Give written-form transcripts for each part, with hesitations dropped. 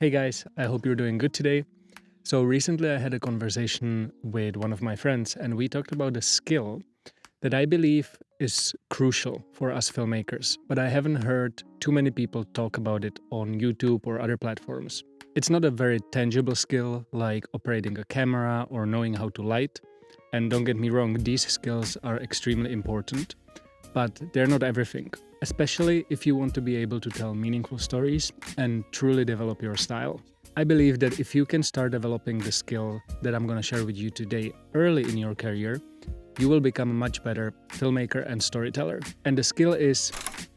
Hey guys, I hope you're doing good today. So recently I had a conversation with one of my friends and we talked about a skill that I believe is crucial for us filmmakers, but I haven't heard too many people talk about it on YouTube or other platforms. It's not a very tangible skill like operating a camera or knowing how to light. And don't get me wrong, these skills are extremely important, but they're not everything, especially if you want to be able to tell meaningful stories and truly develop your style. I believe that if you can start developing the skill that I'm going to share with you today early in your career, you will become a much better filmmaker and storyteller. And the skill is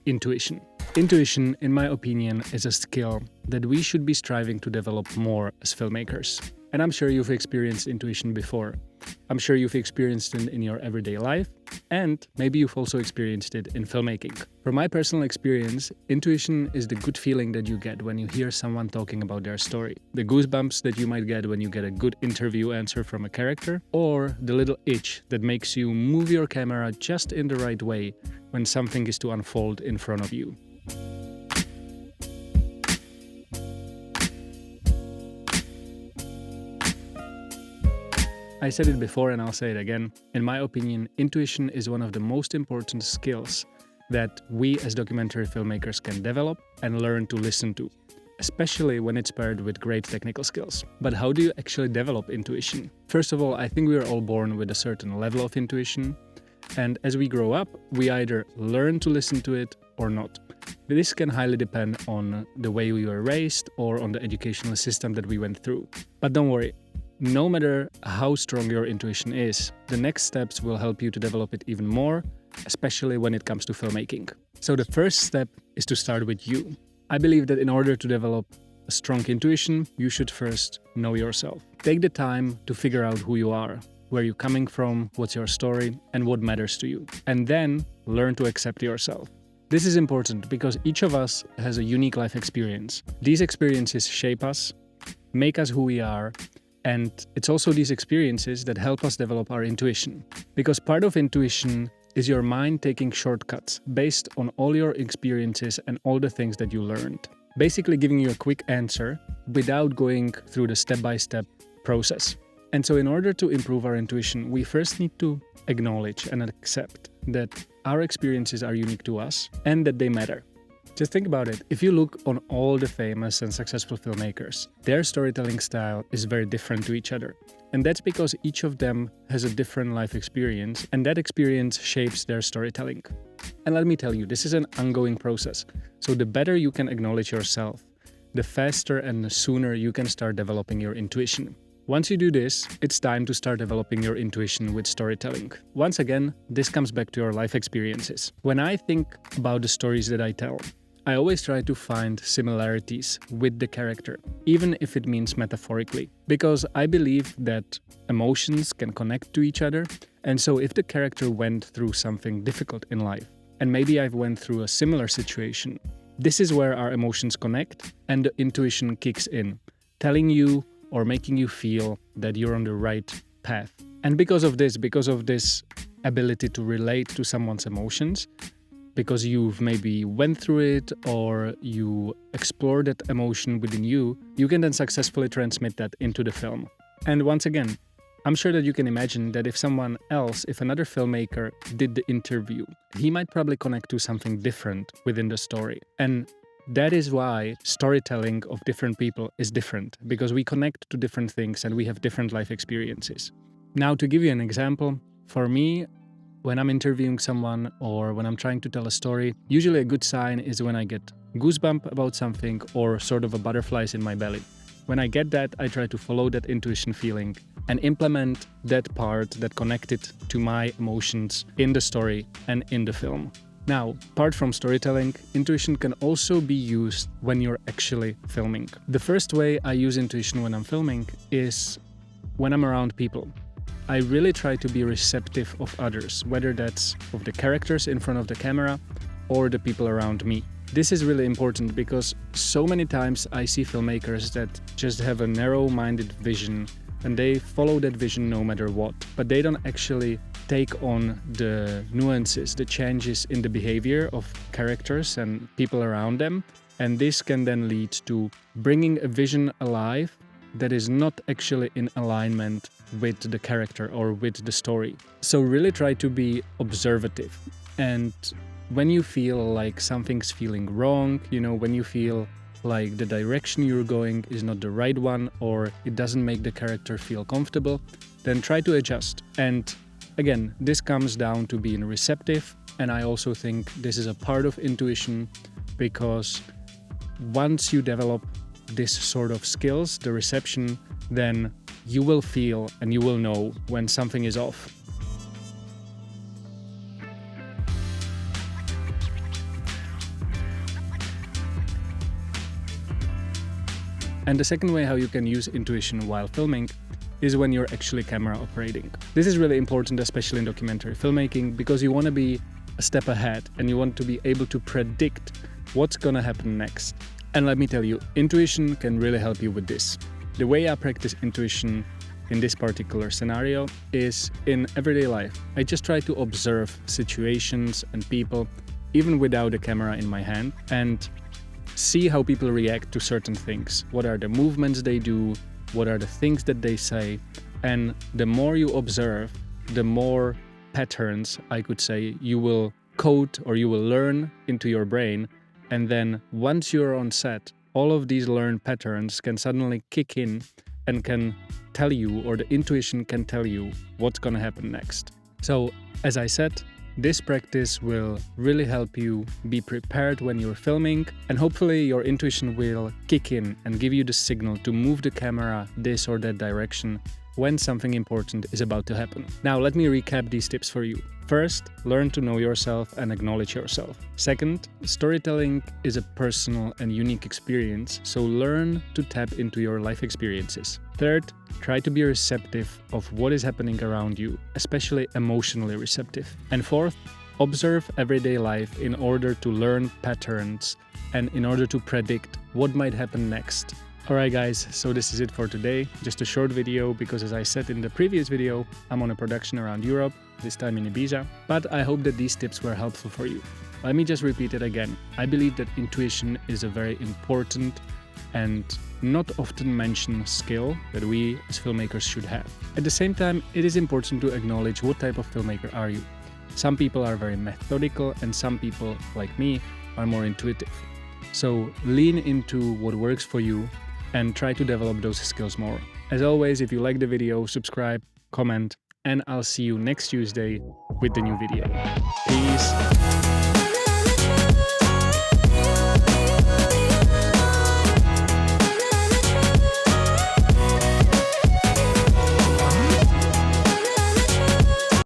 intuition. Intuition, in my opinion, is a skill that we should be striving to develop more as filmmakers. And I'm sure you've experienced intuition before. I'm sure you've experienced it in your everyday life, and maybe you've also experienced it in filmmaking. From my personal experience, intuition is the good feeling that you get when you hear someone talking about their story, the goosebumps that you might get when you get a good interview answer from a character, or the little itch that makes you move your camera just in the right way when something is to unfold in front of you. I said it before and I'll say it again. In my opinion, intuition is one of the most important skills that we as documentary filmmakers can develop and learn to listen to, especially when it's paired with great technical skills. But how do you actually develop intuition? First of all, I think we are all born with a certain level of intuition, and as we grow up, we either learn to listen to it or not. This can highly depend on the way we were raised or on the educational system that we went through. But don't worry. No matter how strong your intuition is, the next steps will help you to develop it even more, especially when it comes to filmmaking. So the first step is to start with you. I believe that in order to develop a strong intuition, you should first know yourself. Take the time to figure out who you are, where you're coming from, what's your story, and what matters to you. And then learn to accept yourself. This is important because each of us has a unique life experience. These experiences shape us, make us who we are, and it's also these experiences that help us develop our intuition. Because part of intuition is your mind taking shortcuts based on all your experiences and all the things that you learned. Basically giving you a quick answer without going through the step-by-step process. And so in order to improve our intuition, we first need to acknowledge and accept that our experiences are unique to us and that they matter. Just think about it. If you look on all the famous and successful filmmakers, their storytelling style is very different to each other. And that's because each of them has a different life experience, and that experience shapes their storytelling. And let me tell you, this is an ongoing process. So the better you can acknowledge yourself, the faster and the sooner you can start developing your intuition. Once you do this, it's time to start developing your intuition with storytelling. Once again, this comes back to your life experiences. When I think about the stories that I tell, I always try to find similarities with the character, even if it means metaphorically, because I believe that emotions can connect to each other, and so if the character went through something difficult in life, and maybe I've went through a similar situation, this is where our emotions connect and the intuition kicks in, telling you or making you feel that you're on the right path. And because of this ability to relate to someone's emotions, because you've maybe went through it or you explored that emotion within you, you can then successfully transmit that into the film. And once again, I'm sure that you can imagine that if another filmmaker did the interview, he might probably connect to something different within the story. And that is why storytelling of different people is different, because we connect to different things and we have different life experiences. Now, to give you an example, for me, when I'm interviewing someone or when I'm trying to tell a story, usually a good sign is when I get goosebump about something or sort of a butterflies in my belly. When I get that, I try to follow that intuition feeling and implement that part that connected to my emotions in the story and in the film. Now, apart from storytelling, intuition can also be used when you're actually filming. The first way I use intuition when I'm filming is when I'm around people. I really try to be receptive of others, whether that's of the characters in front of the camera or the people around me. This is really important because so many times I see filmmakers that just have a narrow-minded vision and they follow that vision no matter what, but they don't actually take on the nuances, the changes in the behavior of characters and people around them, And this can then lead to bringing a vision alive that is not actually in alignment with the character or with the story. So really try to be observative. And when you feel like something's feeling wrong, when you feel like the direction you're going is not the right one, or it doesn't make the character feel comfortable, then try to adjust. And again, this comes down to being receptive. And I also think this is a part of intuition, because once you develop this sort of skills, the reception, then you will feel and you will know when something is off. And the second way how you can use intuition while filming is when you're actually camera operating. This is really important, especially in documentary filmmaking, because you want to be a step ahead and you want to be able to predict what's gonna happen next. And let me tell you, intuition can really help you with this. The way I practice intuition in this particular scenario is in everyday life. I just try to observe situations and people, even without a camera in my hand, and see how people react to certain things. What are the movements they do? What are the things that they say? And the more you observe, the more patterns, I could say, you will code or you will learn into your brain. And then once you're on set, all of these learned patterns can suddenly kick in and can tell you, or the intuition can tell you what's gonna happen next. So, as I said, this practice will really help you be prepared when you're filming, and hopefully your intuition will kick in and give you the signal to move the camera this or that direction when something important is about to happen. Now, let me recap these tips for you. First, learn to know yourself and acknowledge yourself. Second, storytelling is a personal and unique experience, so learn to tap into your life experiences. Third, try to be receptive of what is happening around you, especially emotionally receptive. And fourth, observe everyday life in order to learn patterns and in order to predict what might happen next. Alright guys, so this is it for today. Just a short video because, as I said in the previous video, I'm on a production around Europe, this time in Ibiza. But I hope that these tips were helpful for you. Let me just repeat it again. I believe that intuition is a very important and not often mentioned skill that we as filmmakers should have. At the same time, it is important to acknowledge what type of filmmaker are you. Some people are very methodical and some people, like me, are more intuitive. So lean into what works for you and try to develop those skills more. As always, if you like the video, subscribe, comment, and I'll see you next Tuesday with the new video. Peace.